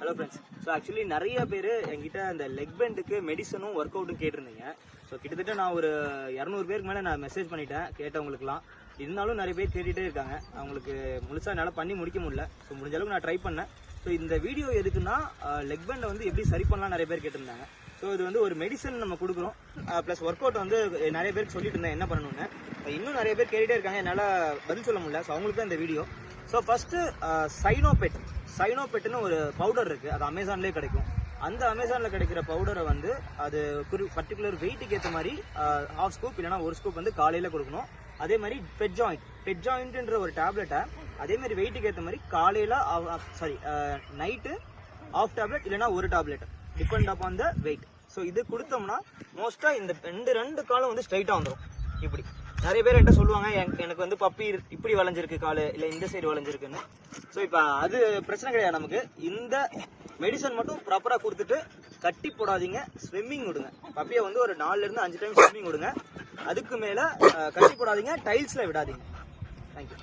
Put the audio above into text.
Hello friends. So actually நிறைய பேர் என்கிட்ட அந்த லெக் பெண்டுக்கு மெடிசனும் ஒர்க் அவுட்டும் கேட்டிருந்தீங்க. ஸோ கிட்டத்தட்ட நான் ஒரு 200 பேருக்கு மேலே நான் மெசேஜ் பண்ணிட்டேன் கேட்டவங்களுக்குலாம். இருந்தாலும் நிறைய பேர் கேட்டுகிட்டே இருக்காங்க. அவங்களுக்கு முழுசாக என்னால் பண்ணி முடிக்க முடியல. ஸோ முடிஞ்ச அளவுக்கு நான் ட்ரை பண்ணேன். ஸோ இந்த வீடியோ எதுக்குன்னா லெக் பெண்டை வந்து எப்படி சரி பண்ணலாம் நிறைய பேர் கேட்டிருந்தாங்க. ஸோ இது வந்து ஒரு மெடிசன் நம்ம கொடுக்குறோம், ப்ளஸ் ஒர்க் அவுட் வந்து நிறைய பேருக்கு சொல்லிட்டு இருந்தேன் என்ன பண்ணணும்னு. இன்னும் நிறைய பேர் கேட்டுகிட்டே இருக்காங்க, என்னால் பதில் சொல்ல முடியல. ஸோ அவங்களுக்கு தான் இந்த வீடியோ. ஸோ ஃபஸ்ட்டு சைனோபெட்னு ஒரு பவுடர் இருக்குது, அது அமேசான்லேயே கிடைக்கும். அந்த அமேசானில் கிடைக்கிற பவுடரை வந்து அது பர்டிகுலர் வெயிட்டுக்கு ஏற்ற மாதிரி 1/2 ஸ்கூப் இல்லைனா 1 ஸ்கூப் வந்து காலையில் கொடுக்கணும். அதே மாதிரி பெட் ஜாயிண்ட்ன்ற ஒரு டேப்லெட்டை அதே மாதிரி வெயிட்டுக்கு ஏற்ற மாதிரி காலையில் நைட்டு 1/2 டேப்லெட் இல்லைனா 1 tablet depend upon the weight. So இது கொடுத்தோம்னா மோஸ்ட்டாக இந்த ரெண்டு காலம் வந்து ஸ்ட்ரைட்டாக வந்துடும். இப்படி நிறைய பேர் என்கிட்ட சொல்லுவாங்க, எனக்கு வந்து பப்பி இப்படி வளைஞ்சிருக்கு காலு, இல்லை இந்த சைடு வளைஞ்சிருக்குன்னு. ஸோ இப்போ அது பிரச்சனை கிடையாது நமக்கு. இந்த மெடிசன் மட்டும் ப்ராப்பராக கொடுத்துட்டு கட்டி போடாதீங்க, ஸ்விம்மிங் விடுங்க. பப்பியை வந்து ஒரு 4 to 5 டைம் ஸ்விம்மிங் விடுங்க. அதுக்கு மேலே கட்டி போடாதீங்க, டைல்ஸில் விடாதீங்க. தேங்க்யூ.